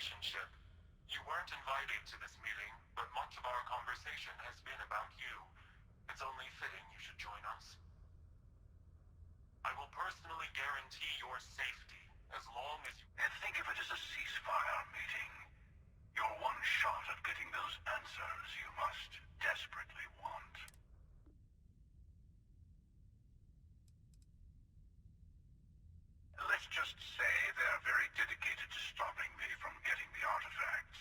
relationship. You weren't invited to this meeting, but much of our conversation has been about you. It's only fitting you should join us. I will personally guarantee your safety as long as you... And think of it as a ceasefire meeting. Your one shot at getting those answers you must desperately want. Let's just say they're very dedicated to stopping me from getting the artifacts.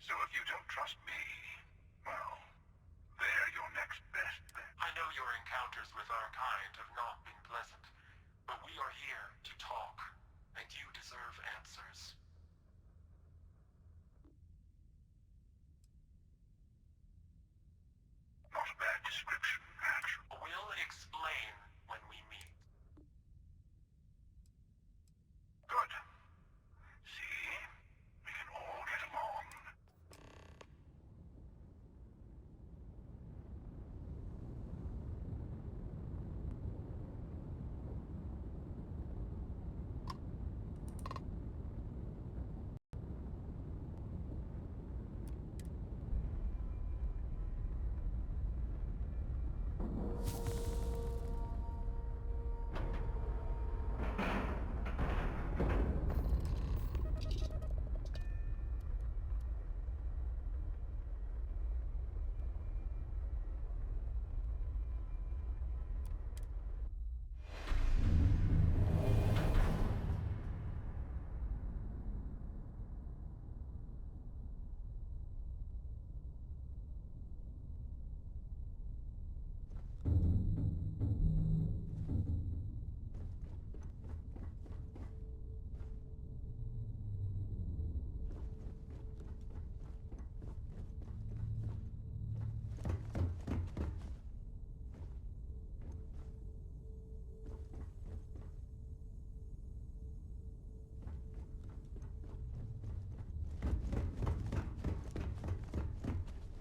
So if you don't trust me, well, they're your next best bet. I know your encounters with our kind have not been pleasant, but we are here to talk, and you deserve answers. Not a bad description, actually. We'll explain when we meet. Good. See? We can all get along.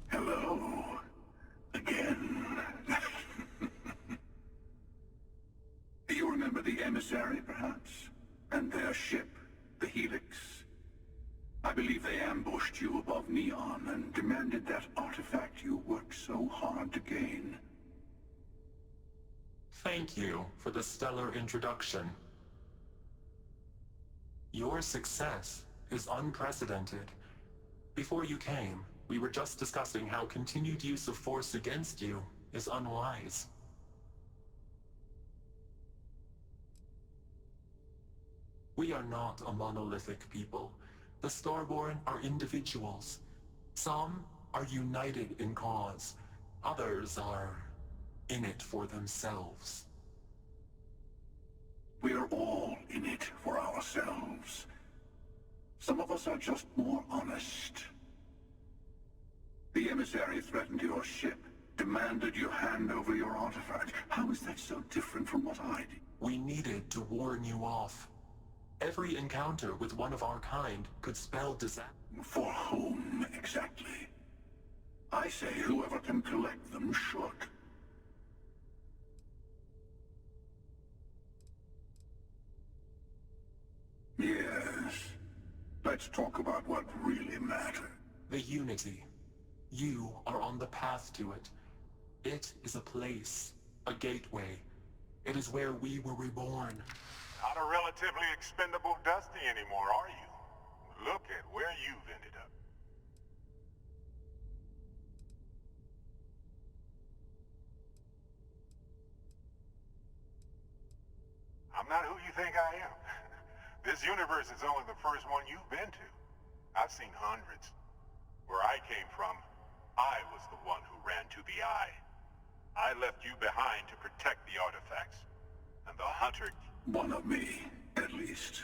Hello. Again. You remember the Emissary, perhaps? And their ship, the Helix? I believe they ambushed you above Neon and demanded that artifact you worked so hard to gain. Thank you for the stellar introduction. Your success is unprecedented. Before you came, we were just discussing how continued use of force against you is unwise. We are not a monolithic people. The Starborn are individuals. Some are united in cause. Others are in it for themselves. We're all in it for ourselves. Some of us are just more honest. The Emissary threatened your ship, demanded you hand over your artifact. How is that so different from what I did? We needed to warn you off. Every encounter with one of our kind could spell disaster. For whom, exactly? I say whoever can collect them should. Yes. Let's talk about what really matters. The Unity. You are on the path to it. It is a place, a gateway. It is where we were reborn. Not a relatively expendable Dusty anymore, are you? Look at where you've ended up. I'm not who you think I am. This universe is only the first one you've been to. I've seen hundreds. Where I came from, I was the one who ran to the Eye. I left you behind to protect the artifacts. And the Hunter... One of me, at least.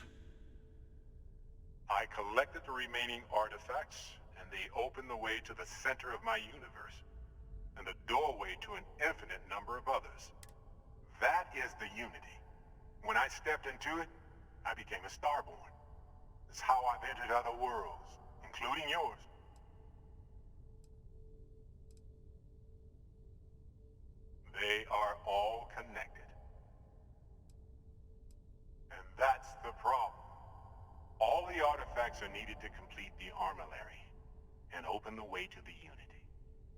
I collected the remaining artifacts, and they opened the way to the center of my universe, and the doorway to an infinite number of others. That is the Unity. When I stepped into it, I became a Starborn. It's how I've entered other worlds, including yours. They are all connected. And that's the problem. All the artifacts artifacts are needed to complete the armillary and open the way to the Unity.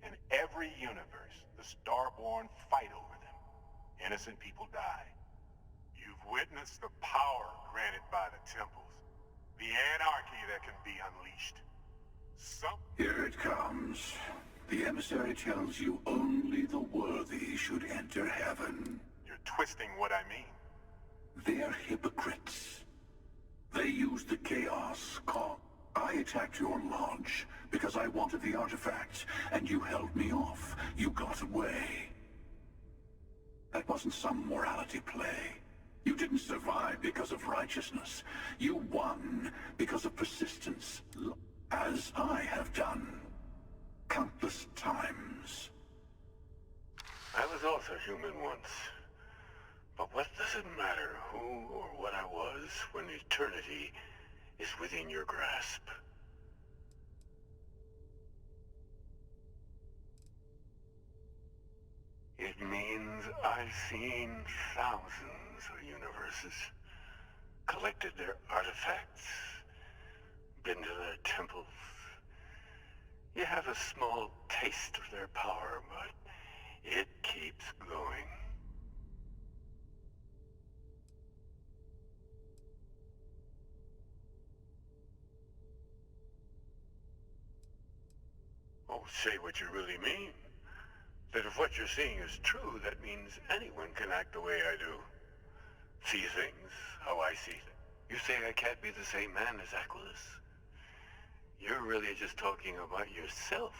In every universe, the Starborn fight over them. Innocent people die. You've witnessed the power granted by the temples, the anarchy that can be unleashed. Here it comes. The emissary tells you only the worthy should enter heaven. You're twisting what I mean. They're hypocrites. They used the chaos call. I attacked your lodge because I wanted the artifacts, and you held me off. You got away. That wasn't some morality play. You didn't survive because of righteousness. You won because of persistence, as I have done countless times. I was also human once. But what does it matter who or what I was when eternity is within your grasp? It means I've seen thousands of universes, collected their artifacts, been to their temples. You have a small taste of their power, but it keeps going. Oh, say what you really mean. That if what you're seeing is true, that means anyone can act the way I do. See things how I see them. You say I can't be the same man as Aquilus. You're really just talking about yourself.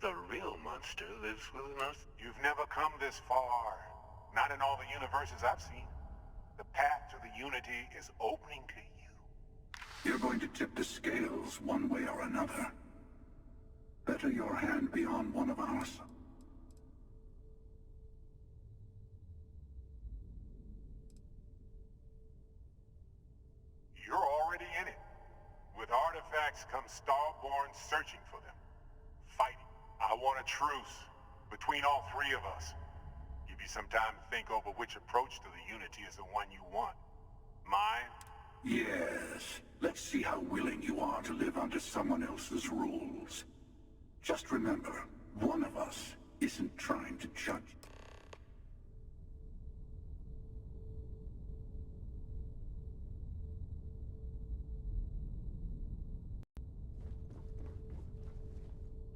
The real monster lives within us. You've never come this far. Not in all the universes I've seen. The path to the Unity is opening to you. You're going to tip the scales one way or another. Better your hand be on one of ours. You're already in it. With artifacts come Starborn searching for them. Fighting. I want a truce between all three of us. Give you some time to think over which approach to the Unity is the one you want. Mine? Yes. Let's see how willing you are to live under someone else's rules. Just remember, one of us isn't trying to judge.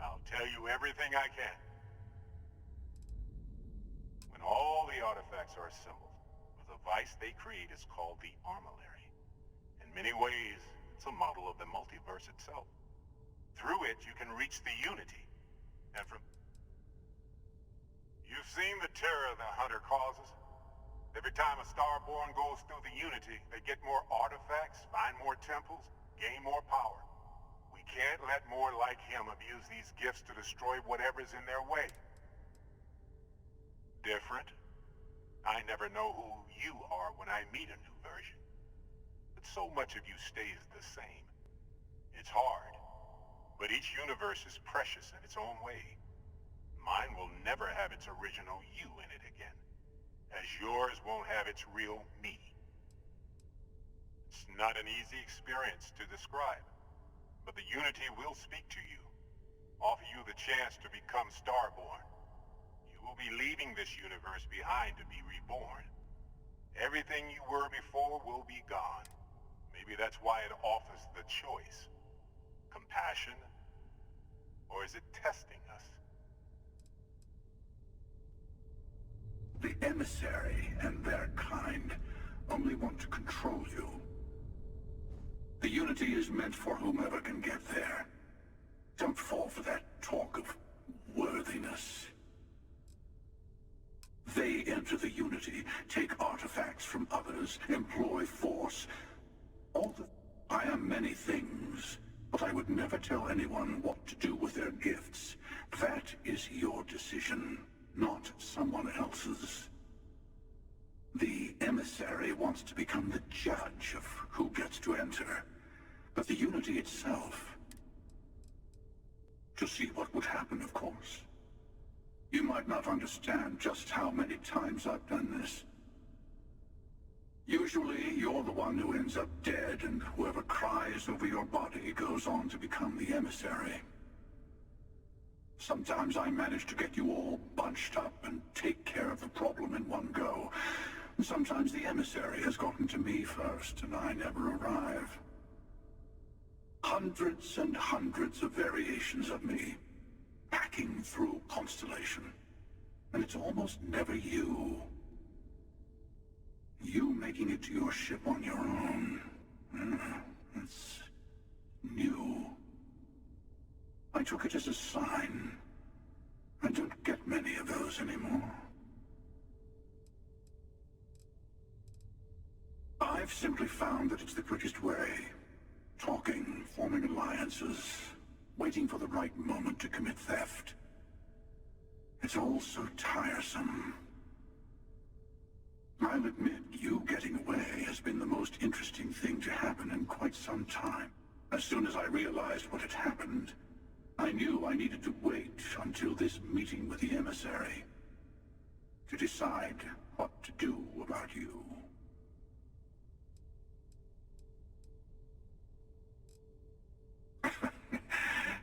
I'll tell you everything I can. When all the artifacts are assembled, the device they create is called the armillary. In many ways, it's a model of the multiverse itself. Through it, you can reach the Unity. And from... You've seen the terror the Hunter causes. Every time a Starborn goes through the Unity, they get more artifacts, find more temples, gain more power. We can't let more like him abuse these gifts to destroy whatever's in their way. Different? I never know who you are when I meet a new version. But so much of you stays the same. It's hard. But each universe is precious in its own way. Mine will never have its original you in it again, as yours won't have its real me. It's not an easy experience to describe, but the Unity will speak to you, offer you the chance to become Starborn. You will be leaving this universe behind to be reborn. Everything you were before will be gone. Maybe that's why it offers the choice. Compassion? Or is it testing us? The Emissary and their kind only want to control you. The Unity is meant for whomever can get there. Don't fall for that talk of worthiness. They enter the Unity, take artifacts from others, employ force. I am many things, but I would never tell anyone what to do with their gifts. That is your decision, not someone else's. The Emissary wants to become the judge of who gets to enter, but the Unity itself... To see what would happen, of course. You might not understand just how many times I've done this. Usually, you're the one who ends up dead, and whoever cries arthritis over your body goes on to become the Emissary. Sometimes I manage to get you all bunched up and take care of the problem in one go. Sometimes the Emissary has gotten to me first, and I never arrive. Hundreds and hundreds of variations of me, packing through Constellation. And it's almost never you. You making it to your ship on your own. It's new. I took it as a sign. I don't get many of those anymore. I've simply found that it's the quickest way. Talking, forming alliances, waiting for the right moment to commit theft. It's all so tiresome. I'll admit, you getting away has been the most interesting thing to happen in quite some time. As soon as I realized what had happened, I knew I needed to wait until this meeting with the Emissary to decide what to do about you.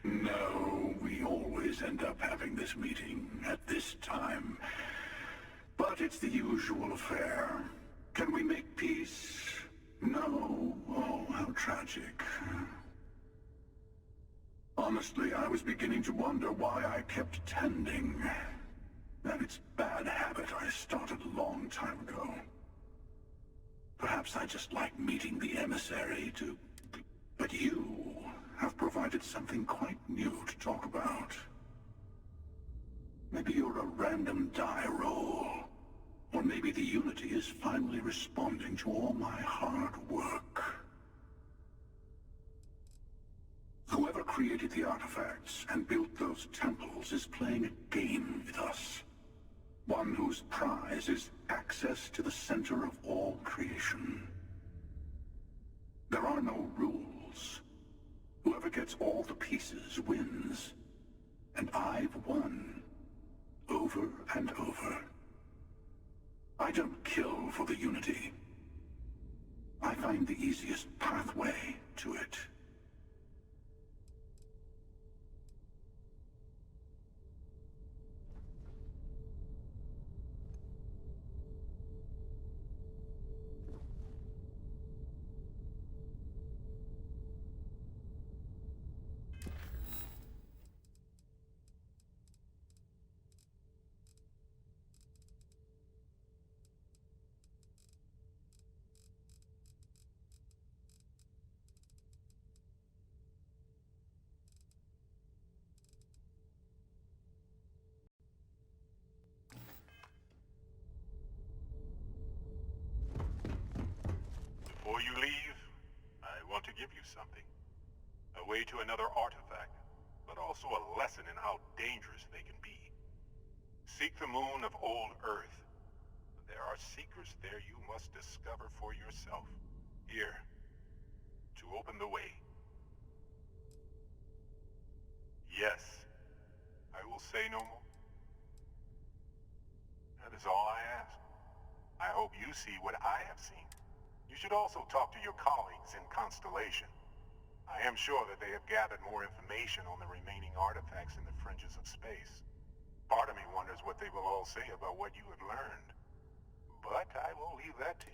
No, we always end up having this meeting at this time. But it's the usual affair. Can we make peace? No. Oh, how tragic. Honestly, I was beginning to wonder why I kept tending. And it's a bad habit I started a long time ago. Perhaps I just like meeting the Emissary to... But you have provided something quite new to talk about. Maybe you're a random die roll. Or maybe the Unity is finally responding to all my hard work. Whoever created the artifacts and built those temples is playing a game with us. One whose prize is access to the center of all creation. There are no rules. Whoever gets all the pieces wins. And I've won. Over and over. I don't kill for the Unity. I find the easiest pathway to it. Before you leave, I want to give you something. A way to another artifact, but also a lesson in how dangerous they can be. Seek the moon of old Earth. There are secrets there you must discover for yourself. Here, to open the way. Yes, I will say no more. That is all I ask. I hope you see what I have seen. You should also talk to your colleagues in Constellation. I am sure that they have gathered more information on the remaining artifacts in the fringes of space. Part of me wonders what they will all say about what you have learned. But I will leave that to you.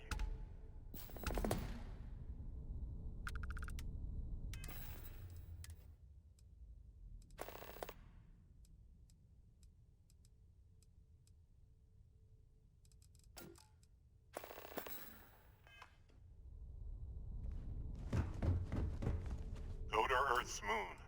Go to Earth's moon.